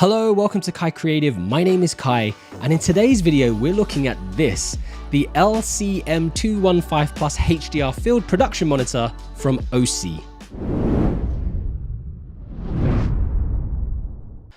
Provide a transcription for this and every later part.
Hello, welcome to KaiCreative. My name is Kai, and in today's video, we're looking at this, the LCM-215 Plus HDR field production monitor from OSEE.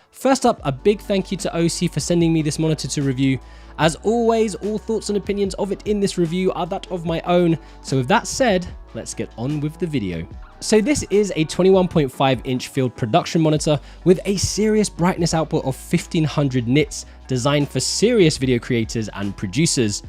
First up, a big thank you to OSEE for sending me this monitor to review. As always, all thoughts and opinions of it in this review are that of my own. So with that said, let's get on with the video. So this is a 21.5-inch field production monitor with a serious brightness output of 1500 nits, designed for serious video creators and producers.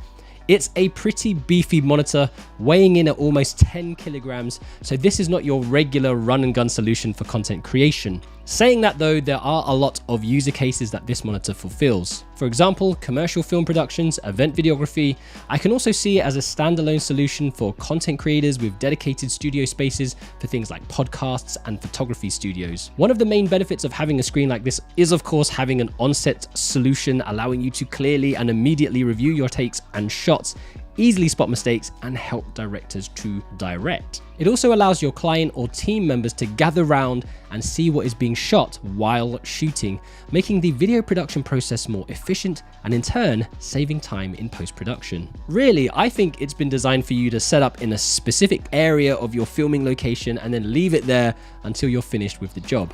It's a pretty beefy monitor, weighing in at almost 10 kilograms, so this is not your regular run and gun solution for content creation. Saying that though, there are a lot of user cases that this monitor fulfills. For example, commercial film productions, event videography. I can also see it as a standalone solution for content creators with dedicated studio spaces for things like podcasts and photography studios. One of the main benefits of having a screen like this is of course having an on-set solution, allowing you to clearly and immediately review your takes and shots, easily spot mistakes, and help directors to direct. It also allows your client or team members to gather round and see what is being shot while shooting, making the video production process more efficient and in turn saving time in post-production. Really, I think it's been designed for you to set up in a specific area of your filming location and then leave it there until you're finished with the job.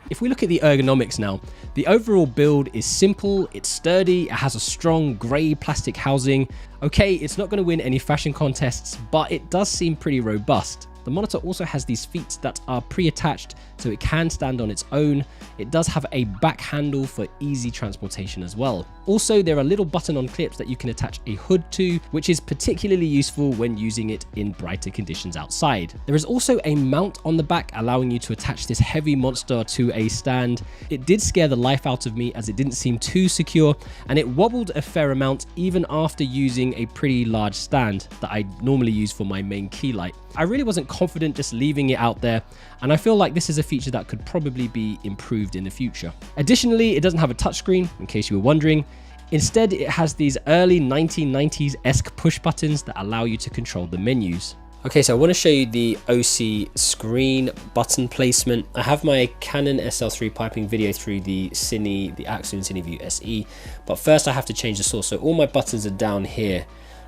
If we look at the ergonomics now, the overall build is simple, it's sturdy, it has a strong grey plastic housing. Okay, it's not going to win any fashion contests, but it does seem pretty robust. The monitor also has these feet that are pre-attached, so it can stand on its own. It does have a back handle for easy transportation as well. Also, there are little button-on clips that you can attach a hood to, which is particularly useful when using it in brighter conditions outside. There is also a mount on the back, allowing you to attach this heavy monster to a stand. It did scare the life out of me as it didn't seem too secure, and it wobbled a fair amount even after using a pretty large stand that I normally use for my main key light. I really wasn't confident just leaving it out there, and I feel like this is a feature that could probably be improved in the future. Additionally, it doesn't have a touchscreen, in case you were wondering. Instead, it has these early 1990s-esque push buttons that allow you to control the menus. Okay, so I want to show you the OSEE screen button placement. I have my Canon SL3 piping video through the Axon CineView SE, but first I have to change the source. So all my buttons are down here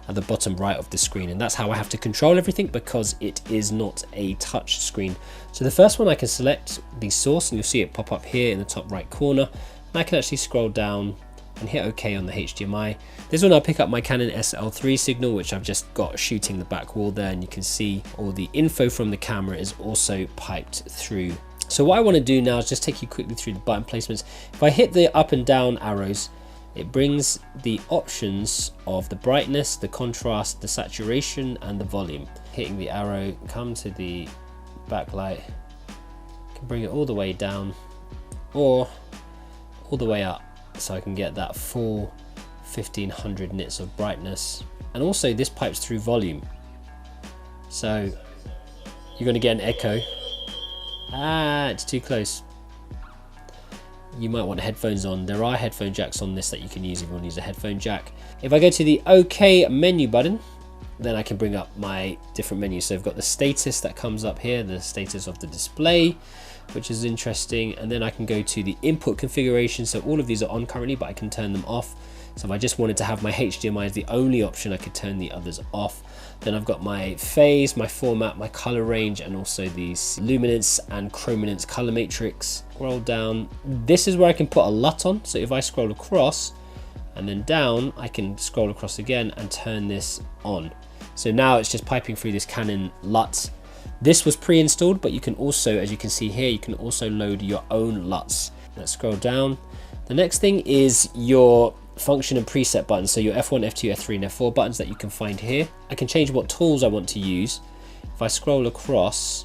at the bottom right of the screen, and that's how I have to control everything because it is not a touch screen. So the first one, I can select the source and you'll see it pop up here in the top right corner, and I can actually scroll down and hit OK on the HDMI. This one I'll pick up my Canon SL3 signal, which I've just got shooting the back wall there, and you can see all the info from the camera is also piped through. So what I want to do now is just take you quickly through the button placements. If I hit the up and down arrows, it brings the options of the brightness, the contrast, the saturation, and the volume. Hitting the arrow, come to the backlight, can bring it all the way down or all the way up, so I can get that full 1500 nits of brightness. And also this pipes through volume, so you're going to get an echo. It's too close. You might want headphones on. There are headphone jacks on this that you can use if you want to use a headphone jack. If I go to the OK menu button, then I can bring up my different menus. So I've got the status that comes up here, the status of the display, which is interesting. And then I can go to the input configuration. So all of these are on currently, but I can turn them off. So if I just wanted to have my HDMI as the only option, I could turn the others off. Then I've got my phase, my format, my color range, and also these luminance and chrominance color matrix. Scroll down. This is where I can put a LUT on. So if I scroll across and then down, I can scroll across again and turn this on. So now it's just piping through this Canon LUT. This was pre-installed, but you can also, as you can see here, you can also load your own LUTs. Let's scroll down. The next thing is your function and preset buttons, so your F1, F2, F3 and F4 buttons that you can find here. I can change what tools I want to use. If I scroll across,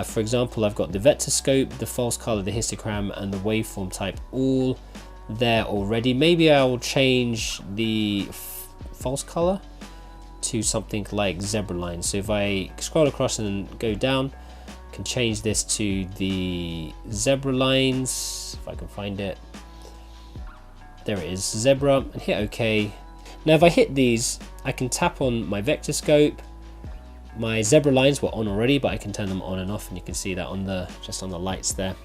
for example, I've got the vector scope, the false color, the histogram, and the waveform type all there already. Maybe I will change the false color to something like zebra line. So if I scroll across and go down, I can change this to the zebra lines, if I can find it. There it is, zebra, and hit OK. Now if I hit these, I can tap on my vector scope. My zebra lines were on already, but I can turn them on and off, and you can see that on the just on the lights there.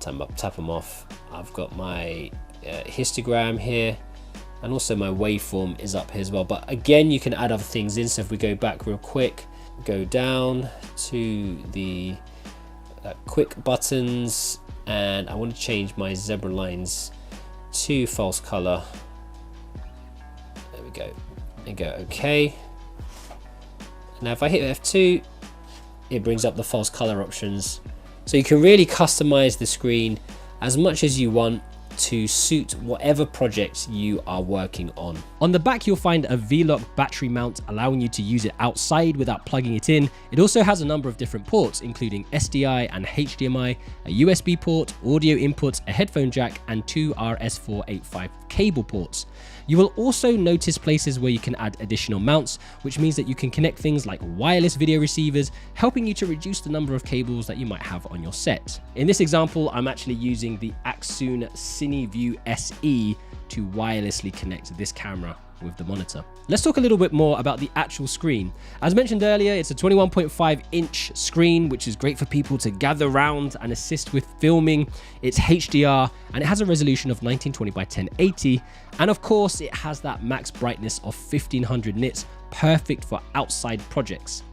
Tap them off. I've got my histogram here, and also my waveform is up here as well. But again, you can add other things in. So if we go back real quick, go down to the quick buttons, and I want to change my zebra lines to false color. There we go, and go OK. Now if I hit F2, it brings up the false color options. So you can really customize the screen as much as you want to suit whatever projects you are working on. On the back, you'll find a V-Lock battery mount, allowing you to use it outside without plugging it in. It also has a number of different ports, including SDI and HDMI, a USB port, audio inputs, a headphone jack, and 2 RS485 cable ports. You will also notice places where you can add additional mounts, which means that you can connect things like wireless video receivers, helping you to reduce the number of cables that you might have on your set. In this example, I'm actually using the Axoon CineView SE to wirelessly connect this camera with the monitor. Let's talk a little bit more about the actual screen. As mentioned earlier, it's a 21.5-inch screen, which is great for people to gather around and assist with filming. It's HDR, and it has a resolution of 1920 by 1080. And of course, it has that max brightness of 1500 nits, perfect for outside projects.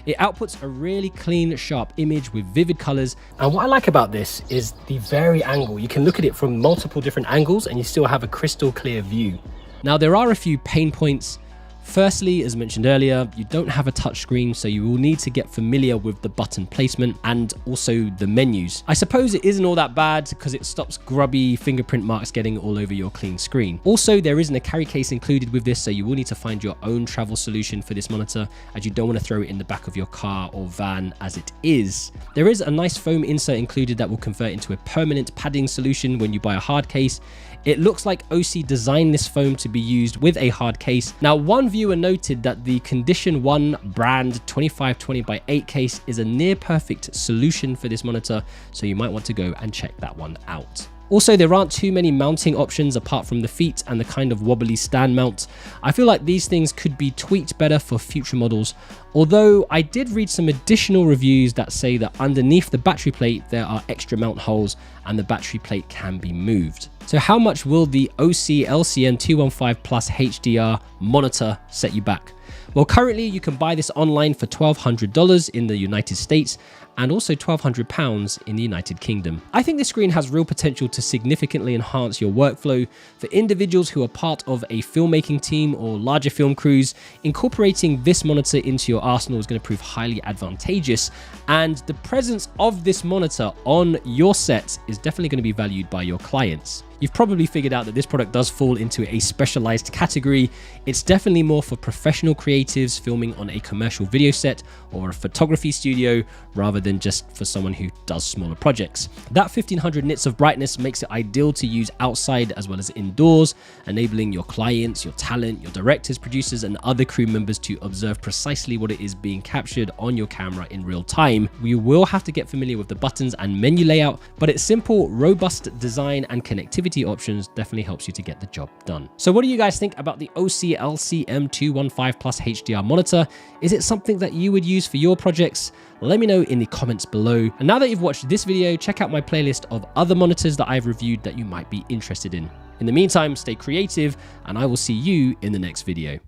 It outputs a really clean, sharp image with vivid colors. And what I like about this is the vari angle. You can look at it from multiple different angles and you still have a crystal clear view. Now, there are a few pain points. Firstly, as mentioned earlier, you don't have a touch screen, so you will need to get familiar with the button placement and also the menus. I suppose it isn't all that bad because it stops grubby fingerprint marks getting all over your clean screen. Also, there isn't a carry case included with this, so you will need to find your own travel solution for this monitor, as you don't want to throw it in the back of your car or van as it is. There is a nice foam insert included that will convert into a permanent padding solution when you buy a hard case. It looks like OSEE designed this foam to be used with a hard case. Now, one viewer noted that the Condition 1 brand 2520 by 8 case is a near perfect solution for this monitor, so you might want to go and check that one out. Also, there aren't too many mounting options apart from the feet and the kind of wobbly stand mount. I feel like these things could be tweaked better for future models, although I did read some additional reviews that say that underneath the battery plate there are extra mount holes and the battery plate can be moved. So how much will the OSEE LCM-215 Plus HDR monitor set you back? Well, currently you can buy this online for $1,200 in the United States and also £1,200 in the United Kingdom. I think this screen has real potential to significantly enhance your workflow. For individuals who are part of a filmmaking team or larger film crews, incorporating this monitor into your arsenal is going to prove highly advantageous, and the presence of this monitor on your set is definitely going to be valued by your clients. You've probably figured out that this product does fall into a specialized category. It's definitely more for professional creatives filming on a commercial video set or a photography studio, rather than just for someone who does smaller projects. That 1500 nits of brightness makes it ideal to use outside as well as indoors, enabling your clients, your talent, your directors, producers, and other crew members to observe precisely what it is being captured on your camera in real time. We will have to get familiar with the buttons and menu layout, but its simple, robust design and connectivity options definitely helps you to get the job done. So what do you guys think about the OSEE LCM-215 Plus HDR monitor? Is it something that you would use for your projects? Let me know in the comments below. And now that you've watched this video, check out my playlist of other monitors that I've reviewed that you might be interested in. In the meantime, stay creative, and I will see you in the next video.